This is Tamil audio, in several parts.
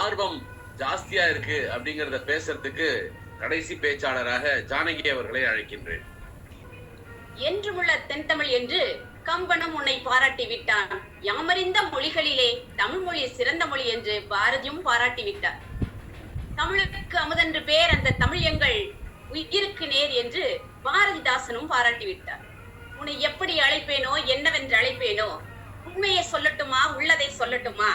ஆர்வம் ஜாஸ்தியா இருக்கு அப்படிங்கறத பேசுறதுக்கு கடைசி பேச்சாளராக ஜானகி அவர்களை அழைக்கின்றேன். என்றுமுள்ள தென்தமிழ் என்று கம்பனும் உன்னை பாராட்டி விட்டான். யாமறிந்த மொழிகளிலே தமிழ் மொழி சிறந்த மொழி என்று பாரதியும் பாராட்டி விட்டார். தமிழுக்கு அமுதென்று பேர் அந்த தமிழ் எங்கள் உயிருக்கு நேர் என்று பாரதிதாசனும் பாராட்டி விட்டார். உன்னை எப்படி அழைப்பேனோ, என்னவென்று அழைப்பேனோ, உண்மையை சொல்லட்டுமா, உள்ளதை சொல்லட்டுமா,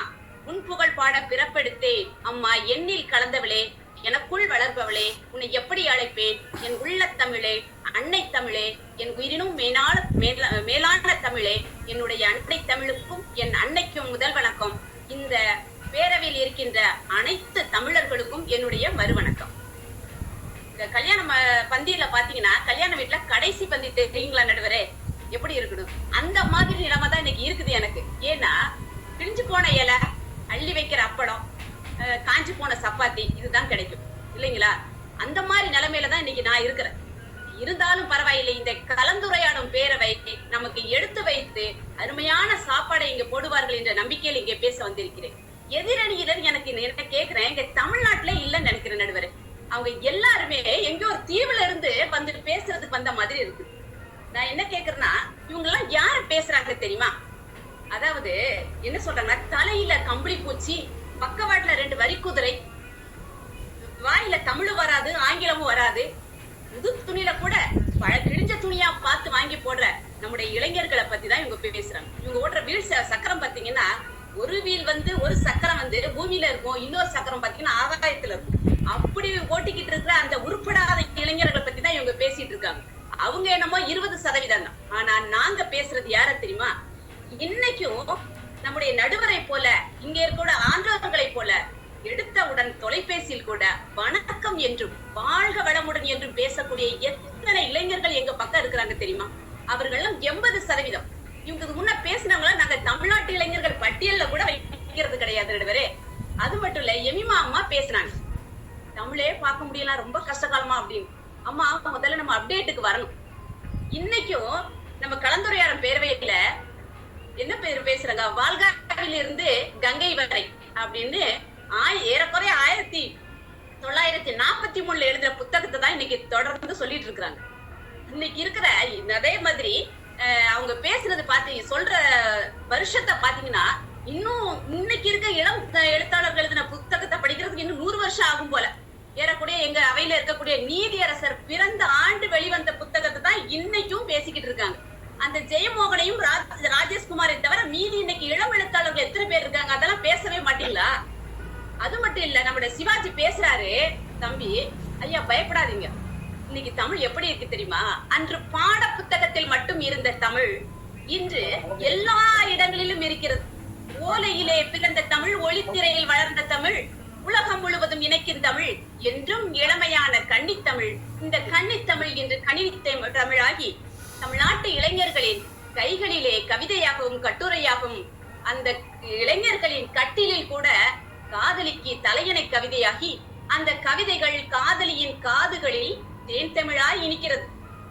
உன் புகழ் பாட பிறப்பெடுத்தேன் அம்மா எண்ணில் கலந்தவளே, எனக்குள் வளர்பவளே, உன்னை எப்படி அழைப்பேன், என் உள்ள தமிழே, அன்னை தமிழே, என் உயிரினும் மேலான தமிழே, என்னுடைய அன்னை தமிழுக்கும் என் அன்னைக்கும் முதல் வணக்கம். இந்த பேரவையில் இருக்கின்ற அனைத்து தமிழர்களுக்கும் என்னுடைய மறுவணக்கம். இந்த கல்யாண பந்தியில பாத்தீங்கன்னா, கல்யாண வீட்டுல கடைசி பந்தி தெரியுங்களா நடுவரே, எப்படி இருக்கணும், அந்த மாதிரி நிலைமை தான் இன்னைக்கு இருக்குது எனக்கு. ஏன்னா பிரிஞ்சு போன இலை, அள்ளி வைக்கிற அப்பளம், காஞ்சி போன சப்பாத்தி இதுதான் கிடைக்கும் இல்லைங்களா? அந்த மாதிரி நிலைமையில தான் இன்னைக்கு நான் இருக்கிறேன். இருந்தாலும் பரவாயில்லை, இந்த கலந்துரையாடும் பேரவை நமக்கு எடுத்து வைத்து அருமையான சாப்பாடை இங்க போடுவார்கள் என்ற நம்பிக்கையில் இங்கே பேச வந்திருக்கிறேன். எதிரணியினர் எனக்கு கேட்கிறேன், இங்க தமிழ்நாட்டுல இல்லைன்னு நினைக்கிறேன் நடுவர். அவங்க எல்லாருமே எங்க ஒரு தீவுல இருந்து வந்துட்டு பேசுறதுக்கு வந்த மாதிரி இருக்கு. நான் என்ன கேக்குறேன்னா, இவங்க எல்லாம் யாரு பேசுறாங்க தெரியுமா? அதாவது என்ன சொல்றாங்கன்னா, தலையில கம்பளி பூச்சி, பக்கவாட்டுல 2 வரி குதிரை, வாயில தமிழும் வராது ஆங்கிலமும் வராது, புது துணியில கூட கிழிஞ்ச துணியா பார்த்து வாங்கி போடுற நம்முடைய இளைஞர்களை பத்தி தான் இவங்க பேசுறாங்க. இவங்க ஓடுற வீல் சக்கரம் பாத்தீங்கன்னா, ஒரு வீல் ஒரு சக்கரம் பூமியில இருக்கும், இன்னொரு சக்கரம் பாத்தீங்கன்னா ஆகாயத்துல இருக்கும். அப்படி ஓட்டிக்கிட்டு இருக்கிற அந்த உருப்படாத இளைஞர்களை பத்தி தான் இவங்க பேசிட்டு இருக்காங்க. அவங்க என்னமோ 20% தான். ஆனா நாங்க பேசுறது யார தெரியுமா? இன்னைக்கும் நம்முடைய நடுவரை போல, இங்க இருக்கிற ஆன்றோர்களை போல, எடுத்தவுடன் தொலைபேசியில் கூட வணக்கம் என்றும் வாழ்க வளமுடன் என்றும் பேசக்கூடிய எத்தனை இளைஞர்கள் எங்க பக்கம் இருக்கிறாங்க தெரியுமா? அவர்கள் 80%. இவங்க முன்ன பேசினவங்கள நாங்க தமிழ்நாட்டு இளைஞர்கள் பட்டியல்ல கூட வைக்கிறது கிடையாது நடுவரே. அது மட்டும் இல்ல, எமிமா அம்மா பேசினாங்க, தமிழே பார்க்க முடியல, ரொம்ப கஷ்டகாலமா அப்படின்னு. அம்மா முதல்ல நம்ம அப்டேட்டுக்கு வரணும். இன்னைக்கும் நம்ம கலந்துரையாடும் பேரவையில என்ன பேர் பேசுறாங்க, வால்காவில் இருந்து கங்கை வரை அப்படின்னு ஏறக்குறைய 1943 எழுதுற புத்தகத்தை தான் இன்னைக்கு தொடர்ந்து சொல்லிட்டு இருக்கிறாங்க. இன்னைக்கு இருக்கிற அதே மாதிரி அவங்க பேசுறது சொல்ற வருஷத்தை பாத்தீங்கன்னா, இன்னும் இன்னைக்கு இருக்க இளம் எழுத்தாளர்கள் எழுதின புத்தகத்தை படிக்கிறதுக்கு இன்னும் 100 வருஷம் ஆகும் போல. ஏறக்கூடிய எங்க அவையில இருக்கக்கூடிய நீதியரசர் பிறந்த ஆண்டு வெளிவந்த புத்தகத்தை தான் இன்னைக்கும் பேசிக்கிட்டு இருக்காங்க. அந்த ஜெயமோகனையும் ராஜேஷ்குமாரை தவிர மீதி இன்னைக்கு இளம் எழுத்தாளர்கள் எத்தனை பேர் இருக்காங்க, அதெல்லாம் பேசவே மாட்டீங்களா? அது மட்டும் இல்ல, நம்முடைய சிவாஜி பேசுறாரு, தம்பி ஐயா பயப்படாதீங்க, இன்னைக்கு தமிழ் எப்படி இருக்கு தெரியுமா? அன்று பாட புத்தகத்தில் மட்டும் இருந்த தமிழ் இன்று எல்லா இடங்களிலும் இருக்கிறது. ஓலையிலே பிறந்த தமிழ், ஒளித்திரையில் வளர்ந்த தமிழ், உலகம் முழுவதும் இணைக்கும் தமிழ், என்றும் இளமையான கன்னித்தமிழ். இந்த கன்னித்தமிழ் இன்று கணினி தமிழாகி தமிழ்நாட்டு இளைஞர்களின் கைகளிலே கவிதையாகவும் கட்டுரையாகவும், அந்த இளைஞர்களின் கட்டிலில் கூட காதலிக்கு தலையணை கவிதையாகி, அந்த கவிதைகள் காதலியின் காதுகளில் தேன் தமிழாய் இனிக்கிறது.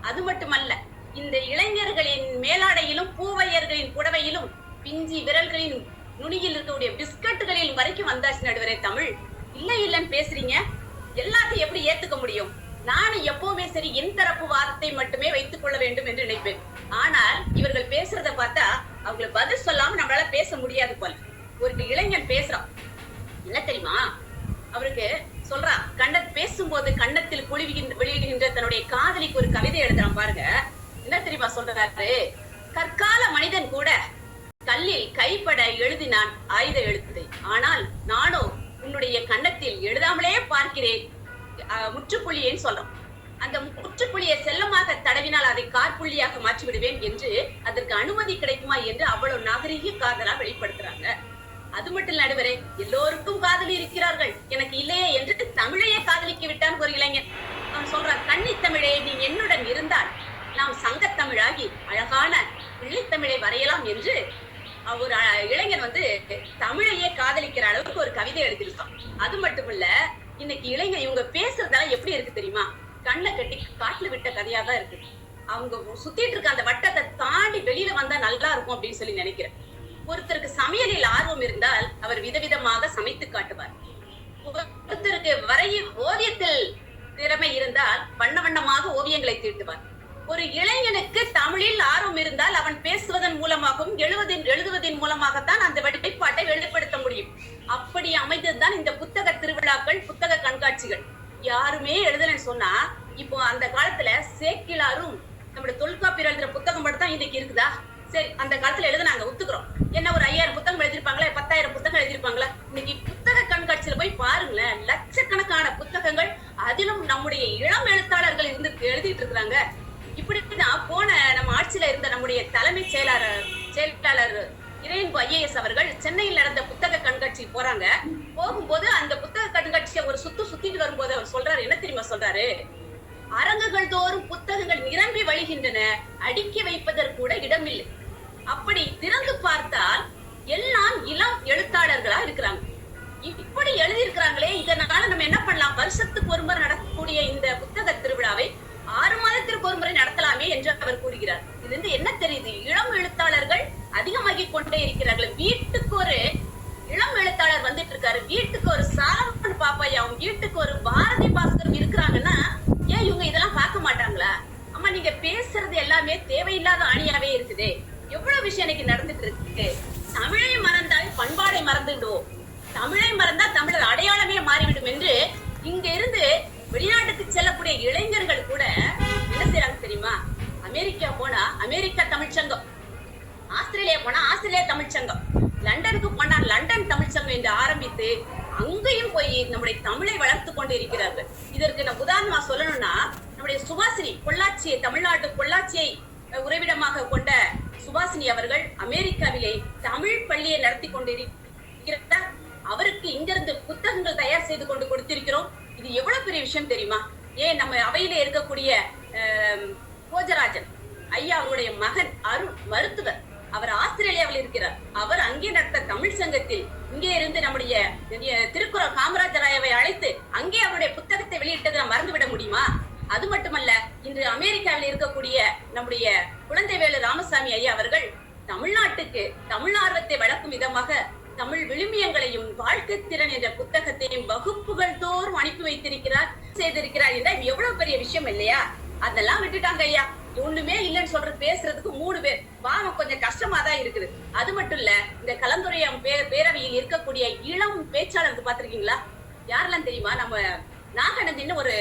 அது மட்டுமல்ல, இந்த இளைஞர்களின் மேலாடையிலும் பூவையர்களின் புடவையிலும் பிஞ்சி விரல்களின் நுனியில் இருக்கக்கூடிய பிஸ்கட்டுகளில் வரைக்கும் வந்தாச்சு நடுவரே தமிழ். இல்லன்னு பேசுறீங்க, எல்லாத்தையும் எப்படி ஏத்துக்க முடியும்? நானும் எப்பவுமே சரி என் தரப்பு வாதத்தை மட்டுமே வைத்துக் கொள்ள வேண்டும் என்று நினைப்பேன். ஆனால் இவர்கள் பேசுறத பார்த்தா அவங்களை பதில் சொல்லாம நம்மளால பேச முடியாது போல. ஒரு இளைஞன் பேசுறான், என்ன தெரியுமா அவருக்கு சொல்றான், பேசும்போது கன்னத்தில் வெளியிடுகின்ற தன்னுடைய காதலிக்கு ஒரு கவிதை எழுதுறான் பாருங்க. என்ன தெரியுமா சொல்றாரு? கற்கால மனிதன் கூட கல்லில் கைப்பட எழுதினான் ஆயுத எழுத்தை, ஆனால் நானோ உன்னுடைய கன்னத்தில் எழுதாமலே பார்க்கிறேன் முற்றுப்புள்ளியேன்னு சொல்றோம். அந்த முற்றுப்புள்ளியை செல்லமாக தடவினால் அதை காற்புள்ளியாக மாற்றி விடுவேன் என்று, அதற்கு அனுமதி கிடைக்குமா என்று அவ்வளவு நாகரீக காதலா வெளிப்படுத்துறாங்க. அது மட்டும் நடுவரே, எல்லோருக்கும் காதலி இருக்கிறார்கள், எனக்கு இல்லையே என்று தமிழையே காதலிக்க விட்டான் ஒரு இளைஞன். அவன் சொல்றான், கன்னி தமிழே நீ என்னுடன் இருந்தால் நாம் சங்கத்தமிழாகி அழகான பிள்ளைத்தமிழை வரையலாம் என்று ஒரு இளைஞன் தமிழையே காதலிக்கிற அளவுக்கு ஒரு கவிதை எழுதியிருக்கான். அது மட்டும் இல்ல, இன்னைக்கு இளைஞர் இவங்க பேசுறதெல்லாம் எப்படி இருக்கு தெரியுமா? கண்ணை கட்டி காட்டுல விட்ட கதையா தான் இருக்கு. அவங்க சுத்திட்டு இருக்க அந்த வட்டத்தை தாண்டி வெளியில வந்தா நல்லா இருக்கும் அப்படின்னு சொல்லி நினைக்கிறேன். ஒருத்தருக்கு சமையலில் ஆர்வம் இருந்தால் அவர் விதவிதமாக சமைத்து காட்டுவார். ஒருத்தருக்கு வரையில் ஓவியத்தில் திறமை இருந்தால் வண்ண வண்ணமாக ஓவியங்களை தீட்டுவார். ஒரு இளைஞனுக்கு தமிழில் ஆர்வம் இருந்தால் அவன் பேசுவதன் மூலமாகவும் எழுதுவதன் மூலமாகத்தான் அந்த வெளிப்பாட்டை வெளிப்படுத்த முடியும். அப்படி அமைந்ததுதான் இந்த புத்தக திருவிழாக்கள், புத்தக கண்காட்சிகள். யாருமே எழுதலன்னு சொன்னா, இப்போ அந்த காலத்துல சேக்கிழாரும் நம்மளுடைய தொல்காப்பியர் எழுதுற புத்தகம் மட்டும் தான் இன்னைக்கு இருக்குதா? சரி, அந்த காலத்துல எழுதுனாங்க, ஒத்துக்கிறோம். என்ன ஒரு 5000 புத்தகம் எழுதிருப்பாங்களா, 10,000 புத்தகம் எழுதிருப்பாங்களா? இன்னைக்கு புத்தக கண்காட்சியில போய் பாருங்களேன், லட்சக்கணக்கான புத்தகங்கள், அதிலும் நம்முடைய இளம் எழுத்தாளர்கள் இருந்து எழுதிட்டு இருக்கிறாங்க. இப்படிதான் போன நம்ம ஆட்சியில இருந்த நம்முடைய தலைமை செயலாளர் இறையன்பு IAS அவர்கள் சென்னையில் நடந்த புத்தக கண்காட்சிக்கு போறாங்க. போகும்போது அந்த புத்தக கண்காட்சியை ஒரு சுத்திட்டு வரும்போது அவர் சொல்றாரு, என்ன தெரியுமா சொல்றாரு? அரங்குகள் தோறும் புத்தகங்கள் நிரம்பி வழிகின்றன, அடுக்கி வைப்பதற்கு கூட இடமில்லை. அப்படி திறந்து பார்த்தால் எல்லாம் இளம் எழுத்தாளர்களா இருக்கிறாங்க. இப்படி எழுதியிருக்கிறாங்களே, இதனால நம்ம என்ன பண்ணலாம்? வருஷத்துக்கு ஒரு முறை நடக்கக்கூடிய இந்த புத்தக திருவிழாவை 6 மாதத்திற்கு ஒரு முறை நடத்தலாமே என்று அவர் கூறுகிறார். இது வந்து என்ன தெரியுது? இளம் எழுத்தாளர்கள் அதிகமாகி கொண்டே இருக்கிறார்கள். வீட்டுக்கு ஒரு இளம் எழுத்தாளர் வந்துட்டு இருக்காரு, வீட்டுக்கு ஒரு சாலமன் பாப்பையாவும், வீட்டுக்கு ஒரு பாரதி பாஸ்கரும் இருக்கிறாங்கன்னா, ஏன் இவங்க இதெல்லாம் பார்க்க மாட்டாங்களா? அம்மா, நீங்க பேசுறது எல்லாமே தேவையில்லாத அணியாவே இருக்குது. எவ்வளவு விஷயம் இன்னைக்கு நடந்துட்டு இருக்கு. தமிழை மறந்தால் பண்பாடை மறந்துடுவோம், தமிழை மறந்தால் தமிழர் அடையாளமே மாறிவிடும் என்று இங்க இருந்து வெளிநாட்டுக்கு செல்லக்கூடிய இளைஞர்கள் கூட என்ன செய்யறாங்க தெரியுமா? அமெரிக்கா போனா அமெரிக்கா தமிழ்ச்சங்கம், ஆஸ்திரேலியா போனா ஆஸ்திரேலியா தமிழ்ச்சங்கம், லண்டனுக்கு போனா லண்டன் தமிழ்ச்சங்கம் என்று ஆரம்பித்து அங்கேயும் போய் நம்முடைய தமிழை வளர்த்து கொண்டு இருக்கிறார்கள். இதற்கு நான் உதாரணமா சொல்லணும்னா, நம்முடைய சுபாசினி, பொள்ளாச்சியை, தமிழ்நாட்டு பொள்ளாச்சியை உறைவிடமாக கொண்ட சுபாசினி அவர்கள் அமெரிக்காவிலே தமிழ் பள்ளியை நடத்தி கொண்டிருக்கிறார். அவருக்கு இங்கிருந்து புத்தகங்கள் தயார் செய்து கொண்டு கொடுத்திருக்கிறோம். இது எவ்வளவு பெரிய விஷயம் தெரியுமா? ஏன் நம்ம அவையில இருக்கக்கூடிய போஜராஜன் ஐயா அவருடைய மகன் அருண் மருத்துவர், அவர் ஆஸ்திரேலியாவில் இருக்கிறார். அவர் அங்கே நடத்த தமிழ் சங்கத்தில் இங்கே இருந்து நம்முடைய திருக்குறள் காமராஜராயவை அழைத்து அங்கே அவருடைய புத்தகத்தை வெளியிட்டதை மறந்துவிட முடியுமா? அது மட்டுமல்ல, இன்று அமெரிக்காவில் இருக்கக்கூடிய நம்முடைய குழந்தைவேலு ராமசாமி ஐயா அவர்கள் தமிழ்நாட்டுக்கு தமிழ் ஆர்வத்தை வளர்க்கும் விதமாக தமிழ் விழுமியங்களையும் வாழ்க்கை திறன் என்ற புத்தகத்தையும் வகுப்புகள் தோறும் அனுப்பி வைத்திருக்கிறார், செய்திருக்கிறார் என்றால் எவ்வளவு பெரிய விஷயம் இல்லையா? அதெல்லாம் விட்டுட்டாங்க ஐயா. ஒண்ணுமே இல்லைன்னு சொல்ற பேசுறதுக்கு 3 பேர் பாவம், கொஞ்சம் கஷ்டமா தான் இருக்குது. அது மட்டும் இல்ல, இந்த கலந்துரையாம் பேரவையில் இருக்கக்கூடிய இளம் பேச்சாளருக்கு பாத்திருக்கீங்களா? யாரெல்லாம் தெரியுமா? நம்ம நாகநந்தின்னு ஒரு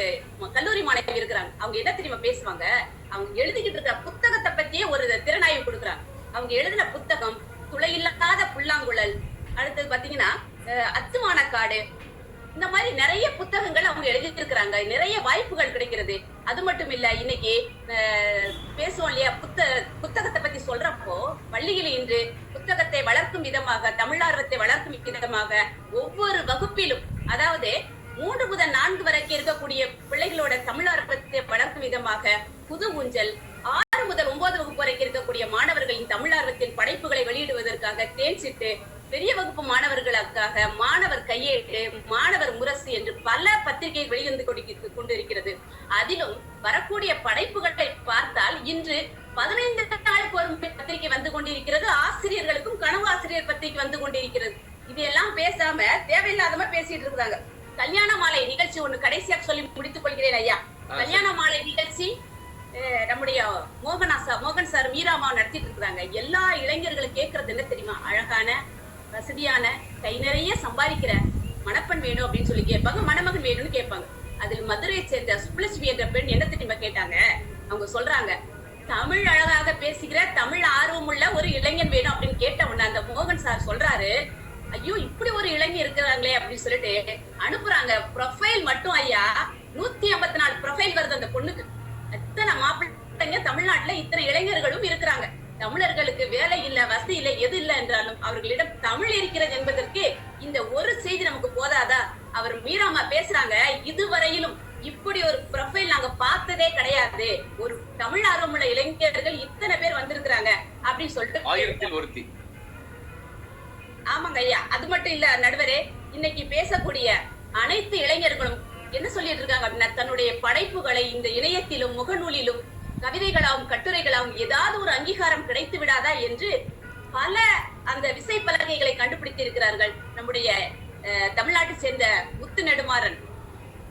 கல்லூரி மாணவி இருக்கிறாங்க. அவங்க என்ன தெரியுமா பேசுவாங்க? அவங்க எழுதிக்கிட்டு இருக்கிற புத்தகத்தை பத்தியே ஒரு திறனாய்வு கொடுக்குறாங்க. அவங்க எழுதின புத்தகம் துளையில்லாத புல்லாங்குழல், அடுத்தது பாத்தீங்கன்னா அத்துமான காடு, இந்த மாதிரி நிறைய புத்தகங்கள் அவங்க எழுதிட்டு இருக்கிறாங்க. நிறைய வாய்ப்புகள் கிடைக்கிறது. அது மட்டும் இல்ல, இன்னைக்கு பேசுவோம் இல்லையா, புத்தகத்தை பத்தி சொல்றப்போ பள்ளியில் இன்று புத்தகத்தை வளர்க்கும் விதமாக, தமிழார்வத்தை வளர்க்கும் விதமாக ஒவ்வொரு வகுப்பிலும், அதாவது 3 முதல் 4 வரைக்கும் இருக்கக்கூடிய பிள்ளைகளோட தமிழார்வத்தை வளர்க்கும் விதமாக புது ஊஞ்சல், 6 முதல் 9 வகுப்பு வரைக்கும் இருக்கக்கூடிய மாணவர்களின் தமிழார்வத்தின் படைப்புகளை வெளியிடுவதற்காக தேன் சிட்டு, பெரிய வகுப்பு மாணவர்களுக்காக மாணவர் கையேட்டு, மாணவர் முரசு என்று பல பத்திரிகை வெளிவந்து கொண்டிருக்கிறது. அதிலும் வரக்கூடிய படைப்புகளை பார்த்தால் இன்று 15 நாளுக்கு ஒரு பத்திரிகை வந்து கொண்டிருக்கிறது. ஆசிரியர்களுக்கும் கனவு ஆசிரியர் பத்திரிகை வந்து கொண்டிருக்கிறது. இதெல்லாம் பேசாம தேவையில்லாதமா பேசிட்டு இருக்கிறாங்க. கல்யாண மாலை நிகழ்ச்சி ஒண்ணு கடைசியாக சொல்லி முடித்துக் கொள்கிறேன் ஐயா. கல்யாண மாலை நிகழ்ச்சி நம்முடைய மோகன் சார் மீராமா நடத்திட்டு இருக்கிறாங்க. எல்லா இளைஞர்களும் கேட்கறது என்ன தெரியுமா? அழகான, வசதியான, கை நிறைய சம்பாதிக்கிற மணப்பெண் வேணும் அப்படின்னு சொல்லி கேட்பாங்க, மணமகன் வேணும்னு கேட்பாங்க. அதில் மதுரையை சேர்ந்த சுப்புலட்சுமி என்ற பெண் என்ன தெரியுமா கேட்டாங்க? அவங்க சொல்றாங்க, தமிழ் அழகாக பேசுகிற, தமிழ் ஆர்வம் உள்ள ஒரு இளைஞன் வேணும் அப்படின்னு கேட்ட உடனே அந்த மோகன் சார் சொல்றாரு, ஐயோ இப்படி ஒரு இளைஞர் இருக்கிறாங்களே அப்படின்னு சொல்லிட்டு அனுப்புறாங்க. ப்ரொஃபைல் மட்டும் ஐயா 154 ப்ரொஃபைல் வருது அந்த பொண்ணுக்கு. எத்தனை மாப்பிள்ளைங்க தமிழ்நாட்டுல, இத்தனை இளைஞர்களும் இருக்கிறாங்க. தமிழர்களுக்கு வேலை இல்ல, வசதி இல்ல, எது இல்ல என்றாலும் அவர்களிடம் தமிழ் இருக்கிறது என்பதற்கு இந்த ஒரு செய்தி நமக்கு போதாதா? அவர் மீராமா பேசுறாங்க, இதுவரையிலும் இப்படி ஒரு ப்ரொஃபைல் நாங்க பார்த்ததே கிடையாது, ஒரு தமிழ் ஆர்வமுள்ள இளைஞர்கள் இத்தனை பேர் வந்திருக்கிறாங்க அப்படின்னு சொல்லிட்டு 1000 ஆமாங்க ஐயா. அது மட்டும் இல்ல நடுவரே, இன்னைக்கு பேசக்கூடிய அனைத்து இளைஞர்களும் என்ன சொல்லிட்டு இருக்காங்க அப்படின்னா, தன்னுடைய படைப்புகளை இந்த இணையத்திலும் முகநூலிலும் கவிதைகளாகவும் கட்டுரைகளாகவும் ஏதாவது ஒரு அங்கீகாரம் கிடைத்து விடாதா என்று பல அந்த விசைப்பலகைகளை கண்டுபிடித்திருக்கிறார்கள். நம்முடைய தமிழ்நாட்டை சேர்ந்த முத்து நெடுமாறன்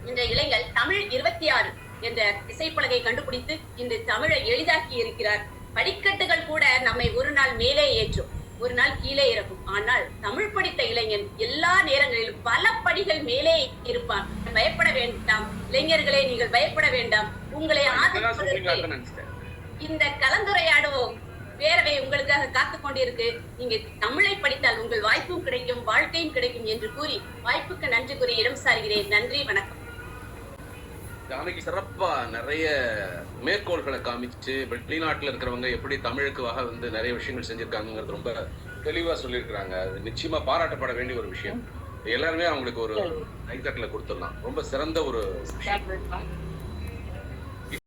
என்ற இளைஞர் தமிழ் 26 என்ற விசைப்பலகை கண்டுபிடித்து இன்று தமிழை எளிதாக்கி இருக்கிறார். படிக்கட்டுகள் கூட நம்மை ஒரு நாள் மேலே ஏற்றும், ஒரு நாள் கீழே இறக்கும். ஆனால் தமிழ் படித்த இளைஞன் எல்லா நேரங்களிலும் பல படிகள் மேலே இருப்பான். பயப்பட வேண்டாம் இளைஞர்களே, நீங்கள் பயப்பட வேண்டாம். உங்களை ஆதரிப்பதற்கு இந்த கலந்துரையாடுவோம் பேரவை உங்களுக்காக காத்துக் கொண்டிருக்கு. நீங்க தமிழை படித்தால் உங்கள் வாய்ப்பும் கிடைக்கும், வாழ்க்கையும் கிடைக்கும் என்று கூறி வாய்ப்புக்கு நன்றி கூறி இடம் சார்கிறேன். நன்றி, வணக்கம். ஜானகி சிறப்பா நிறைய மேற்கோள்களை காமிச்சு வெளிநாட்டுல இருக்கிறவங்க எப்படி தமிழுக்காக வந்து நிறைய விஷயங்கள் செஞ்சிருக்காங்கிறது ரொம்ப தெளிவா சொல்லியிருக்கிறாங்க. அது நிச்சயமா பாராட்டப்பட வேண்டிய ஒரு விஷயம். எல்லாருமே அவங்களுக்கு ஒரு கைத்தட்டல கொடுத்துடலாம். ரொம்ப சிறந்த ஒரு விஷயம்.